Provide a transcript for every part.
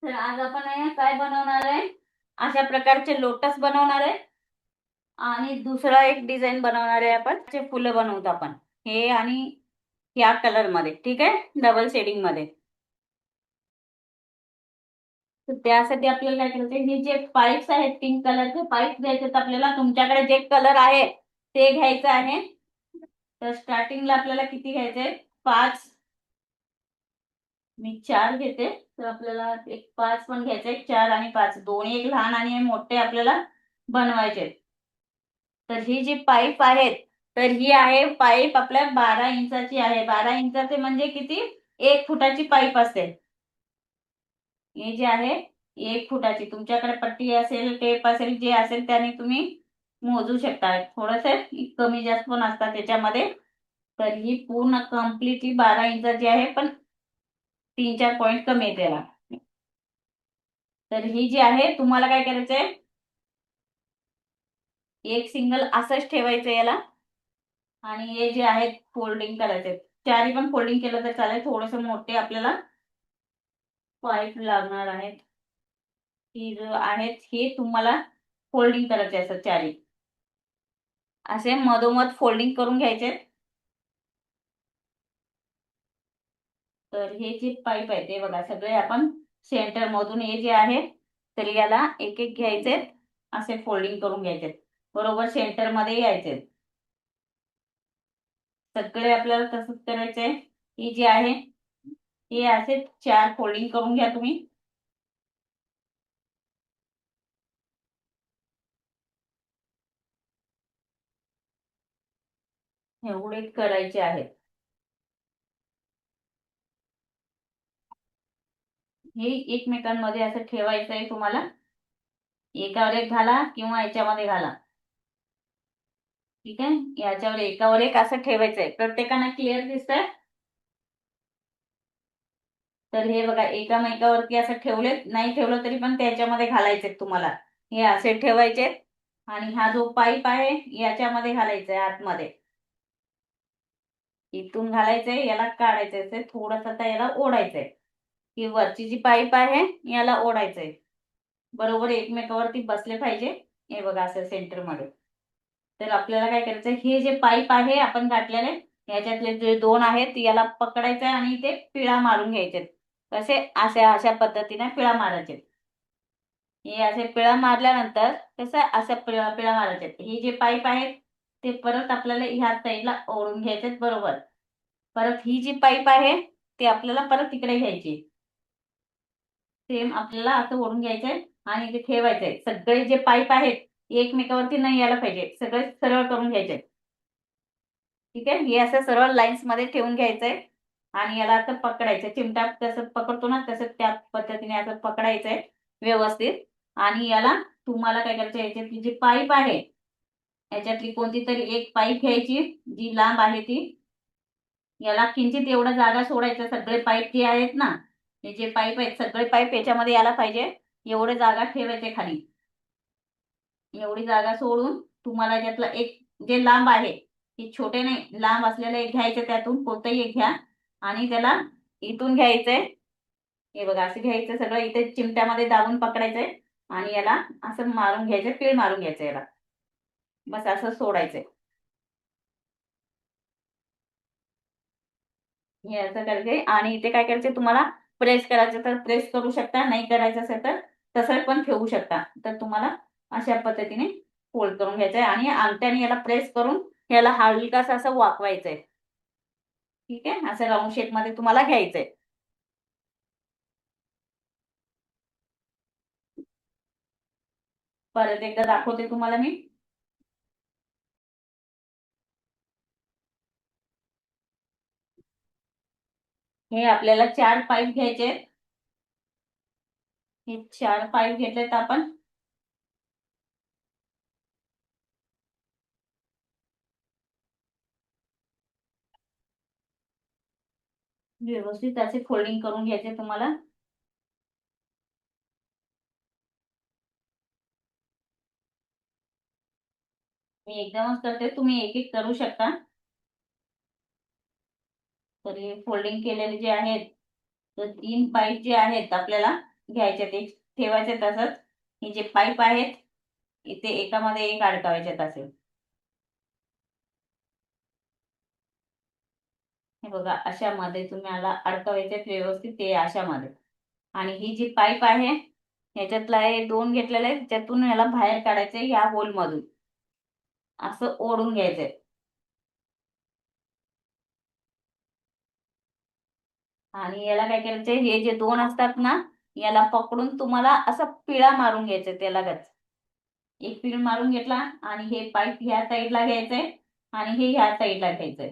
तर आज आपण काय बनवणार आहे, अशा प्रकारचे लोटस बनवणार आहे आणि दुसरा एक डिझाईन बनवणार आहे आपण, जे फुलं बनवतो आपण हे आणि या कलर मध्ये, ठीक आहे, डबल शेडिंग मध्ये. तर त्यासाठी आपल्याला काय करायचं, हे जे पाईप्स आहेत पिंक कलरचे पाईप घ्यायचे आहेत आपल्याला. तुमच्याकडे जे कलर आहे ते घ्यायचं आहे. तर स्टार्टिंगला आपल्याला किती घ्यायचे, 5, मी 4 घेते. तर आपल्याला एक 5 पण घ्यायचे, 4 आणि 5 दोन्ही, एक लहान आणि एक मोठे आपल्याला बनवायचे. तर ही जी पाईप आहेत, तर ही आहे पाईप आपल्या 12 इंचाची आहे. 12 इंचाचे म्हणजे किती, 1 फुटाची पाईप असते. हे जे आहे 1 फुटाची, तुमच्याकडे पट्टी असेल, टेप असेल, जे असेल त्याने तुम्ही मोजू शकता. थोडस कमी जास्त पण असतात त्याच्यामध्ये. तर ही पूर्ण कम्प्लिटली 12 इंचाची आहे, पण 3-4 पॉईंट कमी आहे त्याला. तर ही जी आहे, तुम्हाला काय करायचंय, एक सिंगल असंच ठेवायचं याला. आणि हे जे आहेत फोल्डिंग करायचे, चारी पण फोल्डिंग केलं तर चालेल. थोडेसे मोठे आपल्याला पाईप लागणार आहेत. ही जो आहेत हे तुम्हाला फोल्डिंग करायचे असतात चारी, असे मधोमध फोल्डिंग करून घ्यायचे. तर हे जे पाईप आहे ते बघा, सगळे आपण सेंटर मधून हे जे आहे, तर याला एक एक घ्यायचे, असे फोल्डिंग करून घ्यायचे, बरोबर सेंटर मध्ये यायचे. सगळे आपल्याला तसंच करायचंय. ही जी आहे हे असे 4 फोल्डिंग करून घ्या तुम्ही. एवढे करायचे आहेत. हे एकमेकांमध्ये असं ठेवायचं आहे तुम्हाला. एकावर एक घाला किंवा याच्यामध्ये घाला, ठीक आहे. याच्यावर एकावर एक असं ठेवायचंय. प्रत्येकाना क्लिअर दिसतंय. तर हे बघा, एकामेकावरती असं ठेवले, नाही ठेवलं तरी पण त्याच्यामध्ये घालायचे तुम्हाला. हे असे ठेवायचे आणि हा जो पाईप आहे याच्यामध्ये घालायचा आहे आतमध्ये. इथून घालायचंय, याला काढायचंय, थोडस आता याला ओढायचंय. ही वरची जी पाईप आहे याला ओढायचंय, बरोबर एकमेकावरती बसले पाहिजे. हे बघा असं सेंटर मध्ये. तर आपल्याला काय करायचं, हे जे पाईप आहे आपण घातलेले, याच्यातले जे 2 आहेत याला पकडायचं आणि ते पिळा मारून घ्यायचे. कसे, अशा अशा पद्धतीने पिळा मारायचे. हे असे पिळा मारल्यानंतर कसं असं पिळा पिळा मारायचे. हे जे पाईप आहेत ते परत आपल्याला ह्या साईडला ओढून घ्यायचे, बरोबर. परत ही जी पाईप आहे ती आपल्याला परत तिकडे घ्यायची. सेम आपल्याला असं ओढून घ्यायचंय आणि ते ठेवायचंय. सगळे जे पाईप आहेत एकमेकावरती नाही यायला पाहिजे, सगळे सरळ करून घ्यायचे, ठीक आहे. हे असं सरळ लाईन्स मध्ये ठेवून घ्यायचंय आणि याला असं पकडायचं, चिमटा कसं पकडतो ना तसं त्या पद्धतीने असं पकडायचंय व्यवस्थित. आणि याला तुम्हाला काय करायचं, याच्यातली जी पाईप आहे याच्यातली कोणती तरी एक पाईप घ्यायची, जी लांब आहे ती. याला किंचित एवढा जागा सोडायचं. सगळे पाईप जे आहेत ना, हे जे पाईप आहेत सगळे पाईप याच्यामध्ये यायला पाहिजे, एवढे जागा ठेवायचे खाली. एवढी जागा सोडून तुम्हाला याच्यातला एक जे लांब आहे, हे छोटे नाही, लांब असलेलं एक घ्यायचं, त्यातून कोणतंही एक घ्या आणि त्याला इथून घ्यायचंय. हे बघा असं घ्यायचं, सगळं इथे चिमट्यामध्ये दाबून पकडायचंय आणि याला असं मारून घ्यायचं, पीळ मारून घ्यायचं याला, बस असं सोडायचंय. हे असं करायचंय आणि इथे काय करायचंय, तुम्हाला प्रेस करायचं तर प्रेस करू शकता, नाही करायचं असेल तर तसं पण ठेवू शकता. तर तुम्हाला अशा पद्धतीने फोल्ड करून घ्यायचंय आणि अंगठ्याने याला प्रेस करून याला हलकासा असं वाकवायचंय, ठीक आहे. असं राऊंड शेप मध्ये तुम्हाला घ्यायचंय. परत एकदा दाखवते तुम्हाला मी. हे आपल्याला 4 पाईप घ्यायचे. हे 4 पाईप घेतलेत आपण. व्यवस्थित असे फोल्डिंग करून घ्यायचे तुम्हाला. मी एकदमच करते, तुम्ही एक एक करू शकता. तर हे फोल्डिंग केलेले जे आहेत, तर 3 पाईप जे आहेत आपल्याला घ्यायचे ते ठेवायचे तसंच. हे जे पाईप आहेत इथे एकामध्ये एक अडकवायचे असे. हे बघा अशामध्ये तुम्हाला अडकवायचे व्यवस्थित ते अशामध्ये. आणि ही जी पाईप आहे ह्याच्यातला हे दोन घेतलेले आहेत त्यातून याला बाहेर काढायचे ह्या होल मधून असं ओढून घ्यायचंय. आणि याला काय करायचंय हे जे दोन असतात ना याला पकडून तुम्हाला असं पिळा मारून घ्यायचं त्यालाच. एक पिळ मारून घेतला आणि हे पाईप ह्या साईडला घ्यायचंय आणि हे ह्या साईडला घ्यायचंय.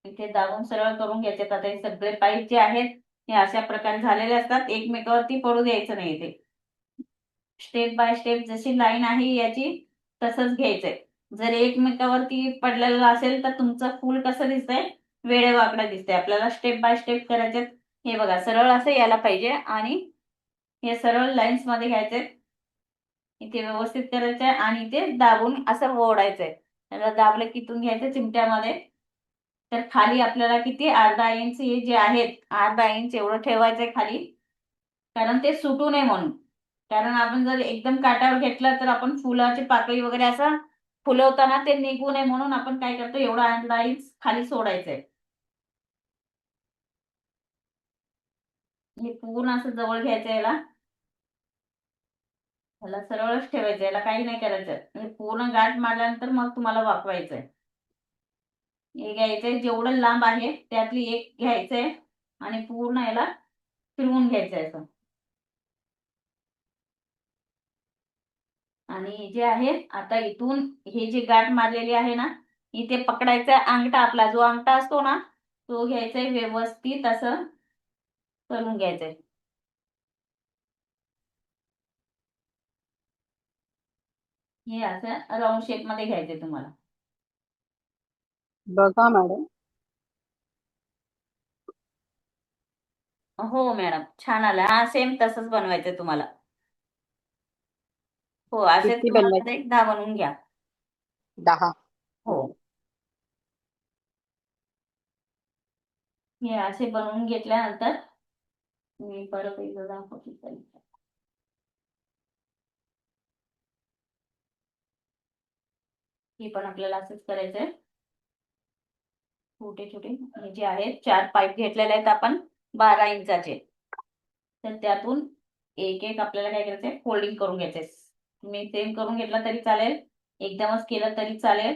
इथे दाबून सरळ करून घ्यायचे. आता हे सगळे पाईप जे आहेत हे अशा प्रकारे झालेले असतात. एकमेकावरती पडू द्यायचं नाही. ते स्टेप बाय स्टेप जशी लाईन आहे याची तसंच घ्यायचंय. जर एकमेकावरती पडलेलं असेल तर तुमचं फूल कसं दिसतंय वेडे वाकडं दिसतंय. आपल्याला स्टेप बाय स्टेप करायचे. हे बघा सरळ असं यायला पाहिजे आणि हे सरळ लाईन्स मध्ये घ्यायचे. इथे व्यवस्थित करायचंय आणि इथे दाबून असं ओढायचंय. त्याला दाबलं कितून घ्यायचं चिमट्यामध्ये. तर खाली आपल्याला किती अर्धा इंच हे जे आहेत अर्धा इंच एवढं ठेवायचंय खाली. कारण ते सुटू नये म्हणून. कारण आपण जर एकदम काटावर घेतलं तर आपण फुलाची पाकळी वगैरे असं फुलवताना ते निघू नये म्हणून आपण काय करतो एवढा अर्धा इंच खाली सोडायचंय. हे पूर्ण असं जवळ घ्यायचं याला. ह्याला सरळच ठेवायचं. याला काही नाही करायचं. हे पूर्ण गाठ मारल्यानंतर मग तुम्हाला वाकवायचंय. हे घ्यायचंय जेवढं लांब आहे त्यातली एक घ्यायचंय आणि पूर्ण याला फिरवून घ्यायचंय असं. आणि जे आहे आता इथून हे जे गाठ मारलेली आहे ना इथे पकडायचा अंगठा. आपला जो अंगठा असतो ना तो घ्यायचा व्यवस्थित असं करून घ्यायचंय. हे असं राऊंड शेप मध्ये घ्यायचंय तुम्हाला. बघा मॅडम. हो मॅडम छान आलं. हा सेम तसंच बनवायचंय तुम्हाला. हो असेच किती बनवायचे? तुम्हाला एक 10 बनवून घ्या. 10. हो हे असे बनवून घेतल्यानंतर मी परत एकदा दाखवते. हे पण आपल्याला असंच करायचंय. छोटे छोटे हे जे आहेत 4 पाईप घेतलेले आहेत आपण 12 इंचाचे. तर त्यातून एक एक आपल्याला काय करायचंय फोल्डिंग करून घ्यायचंय. तुम्ही सेम करून घेतला तरी चालेल एकदमच केलं तरी चालेल.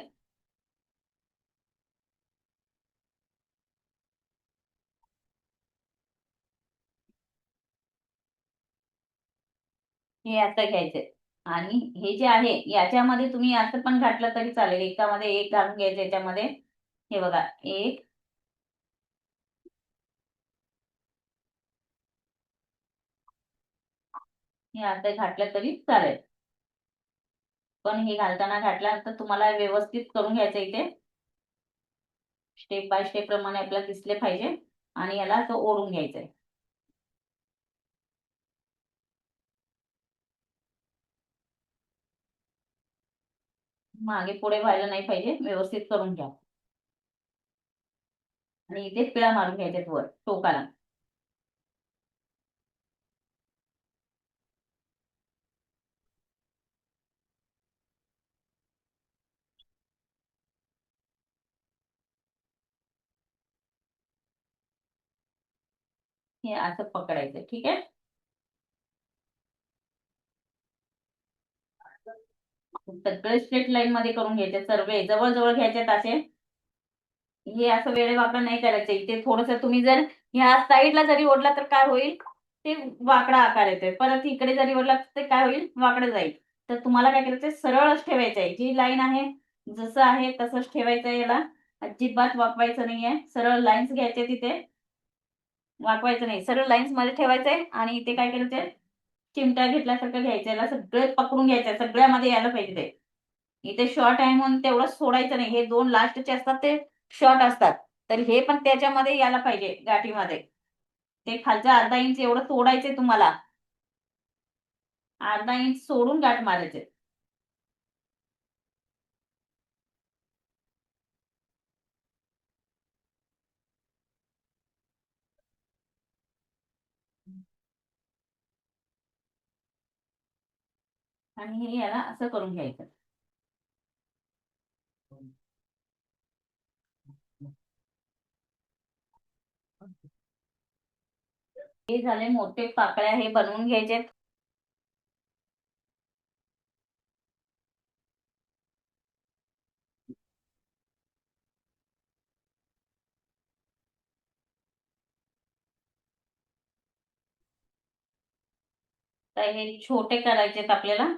हे आता घ्यायचंय. आणि हे जे आहे याच्यामध्ये तुम्ही असं पण घातलं तरी चालेल. एकामध्ये एक घालून घ्यायचं याच्यामध्ये. हे बघा एक हे असं घातलं तरी चालेल. पण हे घालताना घातल्यानंतर तुम्हाला व्यवस्थित करून घ्यायचं इथे. स्टेप बाय स्टेप प्रमाणे आपल्याला दिसले पाहिजे आणि याला असं ओढून घ्यायचंय. मागे पुढे व्हायला नाही पाहिजे. व्यवस्थित करून घ्या. आणि इथे पिळा मारून घ्यायच्यात वर टोकाला. हे असं पकडायचं. ठीक आहे. सगळे स्ट्रेट लाईन मध्ये करून घ्यायचे. सर्व जवळ जवळ घ्यायचे असे. हे असं वेळे वाकडा नाही करायचं. इथे थोडस तुम्ही जर ह्या साईडला जरी ओढला तर काय होईल ते वाकडा आकार येतोय. परत इकडे जरी ओढला तर काय होईल वाकडं जाईल. तर तुम्हाला काय करायचंय सरळच ठेवायचंय. जी लाईन आहे जसं आहे तसंच ठेवायचंय. याला अजिबात वाकवायचं नाहीये. सरळ लाईन्स घ्यायचे तिथे. वाकवायचं नाही. सरळ लाईन्स मध्ये ठेवायचंय आणि इथे काय करायचंय चिमटा घेतल्यासारखं घ्यायचं. याला सगळे पकडून घ्यायचंय. सगळ्यामध्ये यायला पाहिजे ते. इथे शॉर्ट आहे म्हणून तेवढं सोडायचं नाही. हे दोन लास्टचे असतात ते शॉर्ट असतात. तर हे पण त्याच्यामध्ये यायला पाहिजे गाठीमध्ये. ते खालचा अर्धा इंच एवढं सोडायचंय तुम्हाला. अर्धा इंच सोडून गाठ मारायचे. आणि हे याला असं करून घ्यायचं. हे झाले मोठे पाकळ्या, हे बनवून घ्यायचे. तर हे छोटे करायचेत आपल्याला.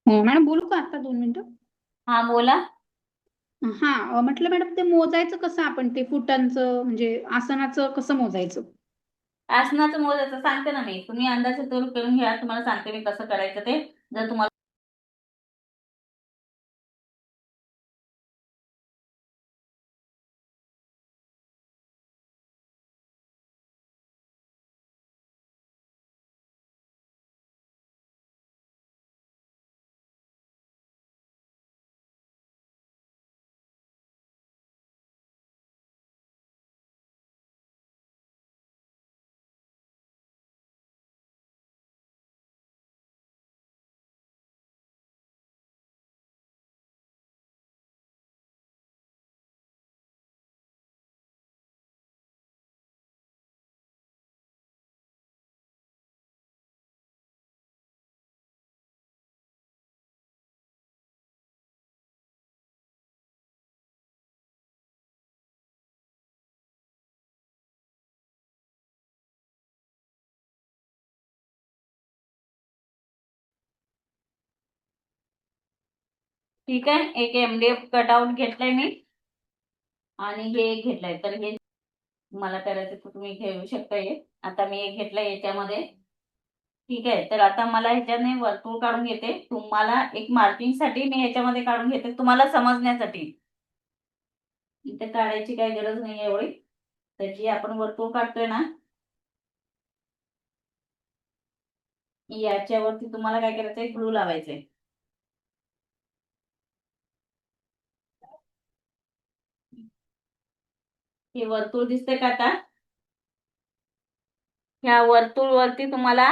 हो मॅडम, बोलू का आता 2 मिनिटं? हा बोला. हा, म्हटलं मॅडम ते मोजायचं कसं आपण, ते फुटांचं म्हणजे आसनाचं कसं मोजायचं? आसनाचं मोजायचं सांगते ना मी, तुम्ही अंदाजे तोल करून घ्या, तुम्हाला सांगते मी कसं करायचं ते. जर तुम्हाला ठीक आहे, एक MDF कटआउट घेतलाय मी आणि हे एक घेतलंय. तर हे मला करायचं तर तुम्ही घेऊ शकता. हे आता मी एक घेतलंय याच्यामध्ये. ठीक आहे, तर आता मला ह्याच्याने वर्तुळ काढून घेते. तुम्हाला एक मार्किंग साठी मी ह्याच्यामध्ये काढून घेते, तुम्हाला समजण्यासाठी. इथे काढायची काही गरज नाही एवढी. तर जे आपण वर्तुळ काढतोय ना, याच्यावरती तुम्हाला काय करायचंय, ग्लू लावायचंय. हे वर्तुळ दिसतंय का आता? ह्या वर्तुळ वरती तुम्हाला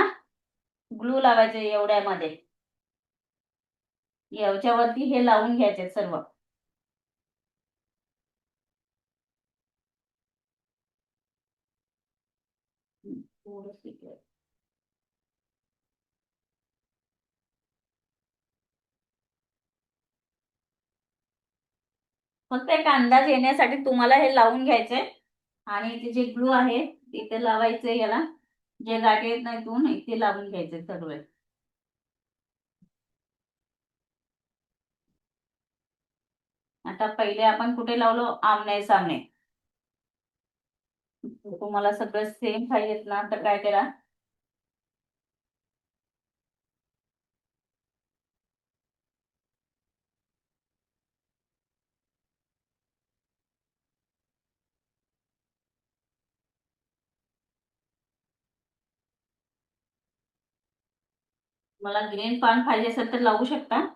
ग्लू लावायचे एवढ्यामध्ये. याच्यावरती हे लावून घ्यायचे सर्व. थोडंसं इकडे. फक्त एक अंदाज येण्यासाठी तुम्हाला हे लावून घ्यायचंय. आणि इथे जे ग्लू आहे तिथे लावायचंय याला. जे गाठी येत नाही तू नाही ते लावून घ्यायचे सर्व. आता पहिले आपण कुठे लावलो, आमने सामने. तुम्हाला सगळं सेम पाहिजेत ना, तर काय करा, मला ग्रीन पान पाहिजे असेल तर लावू शकता.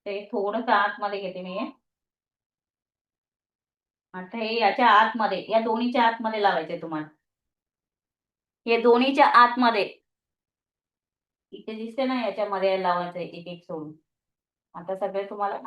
ते थोडंसं आतमध्ये घेते मी हे. आता हे याच्या आतमध्ये, या दोन्हीच्या आतमध्ये लावायचंय तुम्हाला. हे दोन्हीच्या आतमध्ये इथे दिसते ना, याच्यामध्ये लावायचंय एक एक सोडून. आता सगळे तुम्हाला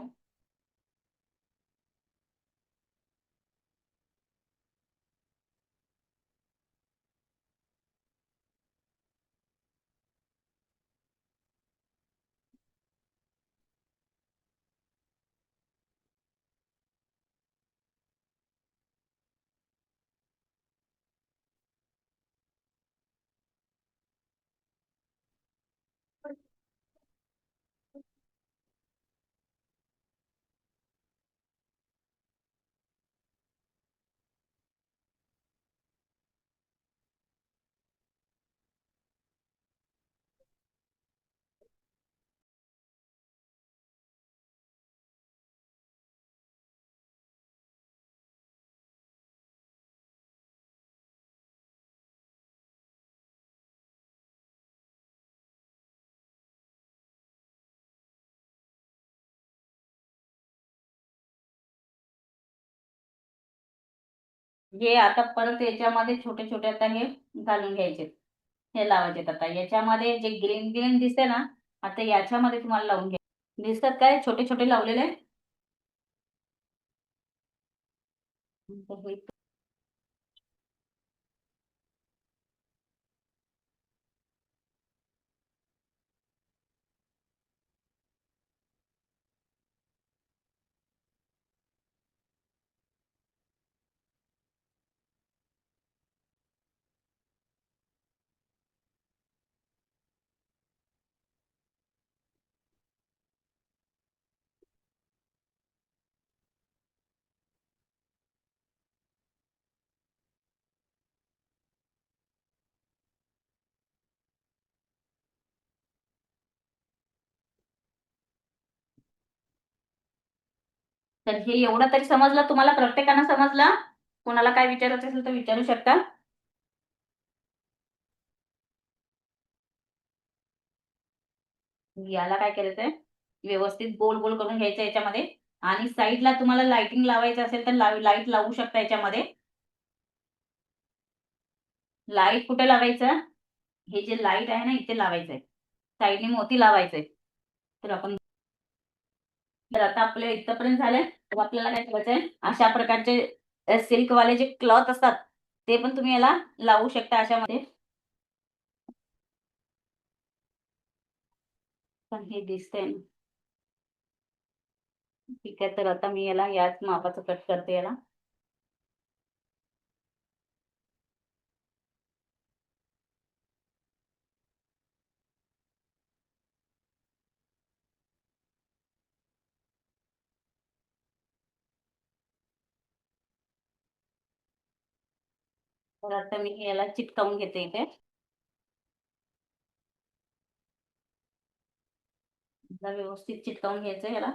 हे आता परत याच्यामध्ये छोटे छोटे आता हे घालून घ्यायचे. हे लावायचे. आता याच्यामध्ये जे ग्रीन ग्रीन दिसते ना, आता याच्यामध्ये तुम्हाला लावून घ्या. दिसतात काय छोटे छोटे लावलेले? तर हे एवढं तरी समजलं तुम्हाला? प्रत्येकानं समजलं? कोणाला काय विचारायचं असेल तर विचारू शकता. याला काय करायचंय, व्यवस्थित गोल गोल करून घ्यायचं याच्यामध्ये. आणि साईडला तुम्हाला लाइटिंग लावायचं असेल तर लाईट लावू शकता याच्यामध्ये. लाईट कुठे लावायचं? हे जे लाईट आहे ना, इथे लावायचंय. साईडने मोती लावायचंय. तर आपण, तर आता आपल्या इथपर्यंत झालंय. तर आपल्याला काय करायचंय, अशा प्रकारचे सिल्कवाले जे क्लॉथ असतात ते पण तुम्ही याला लावू शकता अशामध्ये. पण हे दिसतंय ना. ठीक आहे, तर आता मी याला याच मापाचं कट करते याला. तर आता मी याला चिटकावून घेते इथे. आता व्यवस्थित चिटकावून घ्यायचं याला.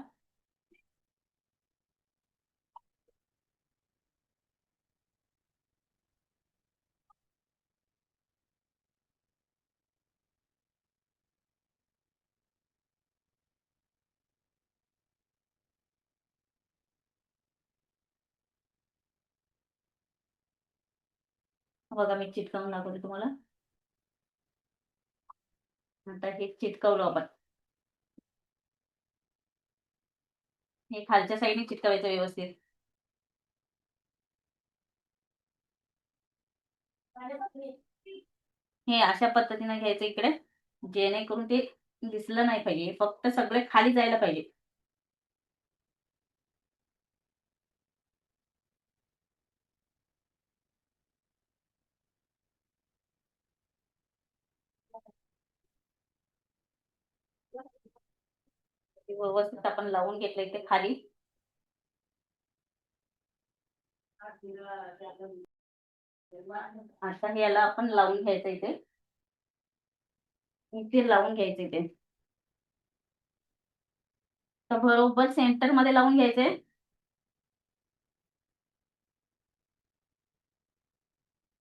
बघा मी चिटकावून दाखवते तुम्हाला. आता हे चिटकवलं आपण. हे खालच्या साईडने चिटकावायचं व्यवस्थित. हे अशा पद्धतीने घ्यायचं इकडे, जेणेकरून ते दिसलं नाही पाहिजे. फक्त सगळे खाली जायला पाहिजे. ते व्यवस्थित आपण लावून घेतलं इथे खाली. आता हे याला आपण लावून घ्यायचं इथे. इथे लावून घ्यायचं इथे. तर बरोबर सेंटर मध्ये लावून घ्यायचंय.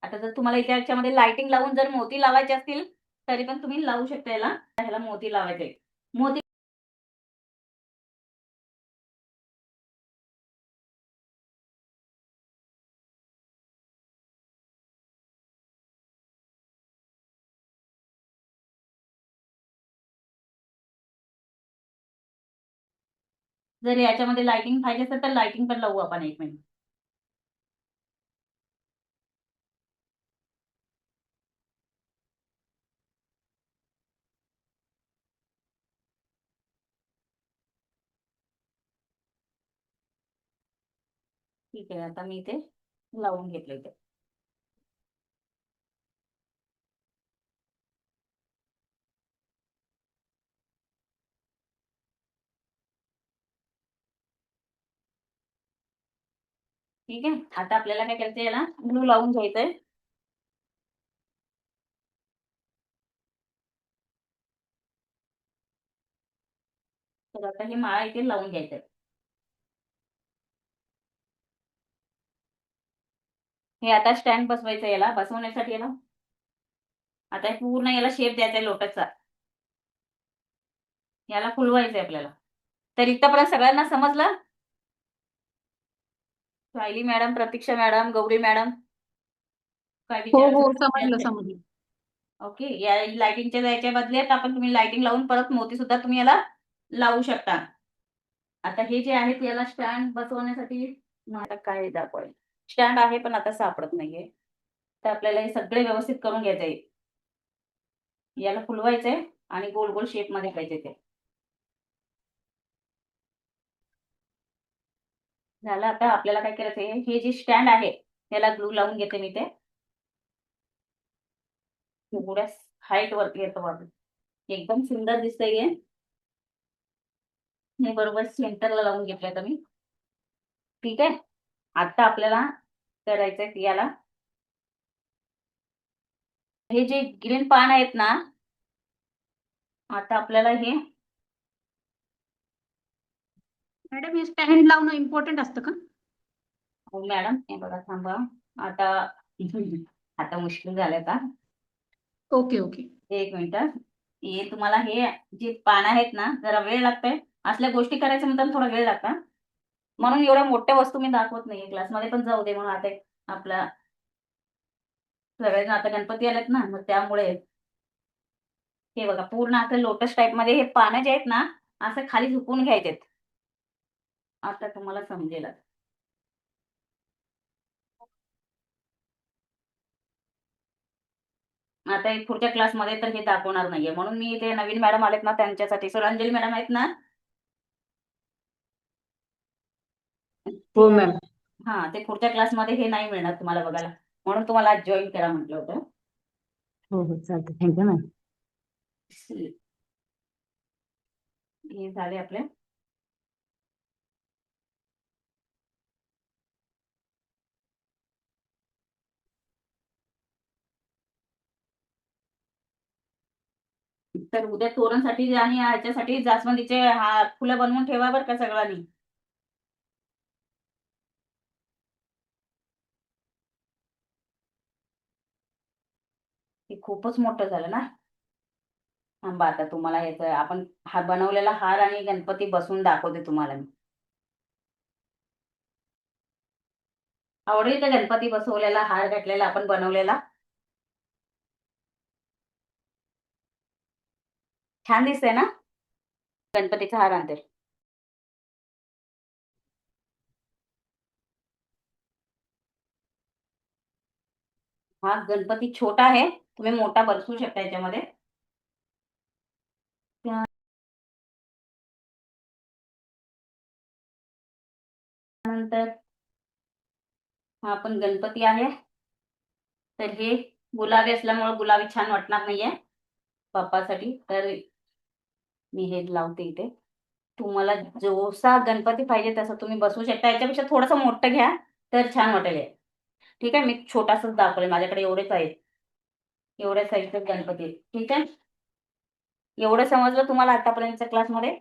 आता जर तुम्हाला इथे याच्यामध्ये लाइटिंग लावून जर मोती लावायचे असतील तरी पण तुम्ही लावू शकता याला. ह्याला मोती लावायचे. मोती जर याच्यामध्ये लाइटिंग पाहिजे असेल तर लाइटिंग पण लावू आपण 1 मिनिट. ठीक आहे, आता मी ते लावून घेतले ते. ठीक आहे, आता आपल्याला काय करायचंय, याला ग्लू लावून घ्यायचंय. तर आता ही माळा इथे लावून घ्यायचंय. हे आता स्टँड बसवायचं, याला बसवण्यासाठी याला आता हे पूर्ण याला शेप द्यायचा आहे लोटसचा. याला फुलवायचंय आपल्याला. तर इथपर्यंत सगळ्यांना समजलं? सायली मॅडम, प्रतीक्षा मॅडम, गौरी मॅडम, काय हो हो, विचारायचं समजलं असेल? समजलं. ओके, या लाइटिंगच्या जायच्या बदल्यात आपण तुम्ही लाइटिंग लावून परत मोती सुद्धा तुम्ही याला लावू शकता. आता हे जे आहेत याला स्टँड बसवण्यासाठी मला काय दाखवायचं, स्टँड आहे पण आता सापडत नाहीये. तर आपल्याला हे सगळे व्यवस्थित करून घ्यायचंय. याला फुलवायचंय आणि गोल गोल शेप मध्ये पाहिजे ते. झालं. आता आपल्याला काय करायचंय, हे जे स्टँड आहे त्याला ग्लू लावून घेते मी ते. थोड्या हाईट वरती येतो बघा, एकदम सुंदर दिसतंय हे. हे बरोबर सेंटरला लावून घेतलंय आता मी. ठीक आहे, आता आपल्याला करायचंय याला, हे जे ग्रीन पान आहेत ना, आता आपल्याला हे मॅडम, हे स्टँड लावणं इम्पॉर्टंट असतं का? हो मॅडम, हे बघा थांबा. आता आता मुश्किल झालंय का? Okay okay. 1 मिनिट. हे तुम्हाला हे जे पान आहेत ना, जरा वेळ लागतंय. असल्या गोष्टी करायचं म्हणताना थोडा वेळ लागता, म्हणून एवढ्या मोठ्या वस्तू मी दाखवत नाहीये. क्लासमध्ये पण जाऊ दे म्हणून आता आपला सगळ्यांना आता गणपती आलेत ना, मग त्यामुळे हे बघा पूर्ण असं लोटस टाईप मध्ये हे पानं जे आहेत ना, असं खाली झुकून घ्यायचेत. आता तुम्हाला समजेल. आता हे पुढच्या क्लासमध्ये तर हे दाखवणार नाहीये, म्हणून मी ते नवीन मॅडम आलेत ना त्यांच्यासाठी, अंजली मॅडम आहेत ना, हो मॅम. हा, ते पुढच्या क्लासमध्ये हे नाही मिळणार तुम्हाला बघायला, म्हणून तुम्हाला आज जॉईन करा म्हटलं होतं. हो हो, चालतं. Thank you ma'am. हे झाले आपले. तर उद्या तोरणसाठी आणि ह्याच्यासाठी जास्वंदीचे फुलं बनवून ठेवा बरं का सगळ्यांनी. हे खूपच मोठं झालं ना. थांबा, आता तुम्हाला ह्याचं आपण हा बनवलेला हार आणि गणपती बसून दाखवते तुम्हाला मी. आवडेल का गणपती बसवलेला हार घातलेला आपण बनवलेला? छान दिसतंय ना? गणपतीचा हार आणते. हा गणपती छोटा आहे, तुम्ही मोठा बसवू शकता याच्यामध्ये. त्यानंतर हा पण गणपती आहे, तर हे गुलाबी असल्यामुळे गुलाबी छान वाटणार नाहीये बाप्पासाठी, तर मी हे लावते इथे. तुम्हाला जसा गणपती पाहिजे तसं तुम्ही बसवू शकता. याच्यापेक्षा थोडंसं मोठं घ्या तर छान वाटेल हे. ठीक आहे, मी छोटासाच दाखवले, माझ्याकडे एवढेच आहेत, एवढ्या साईजचे गणपती आहेत. ठीक आहे, एवढं समजलं तुम्हाला आतापर्यंतच्या क्लासमध्ये?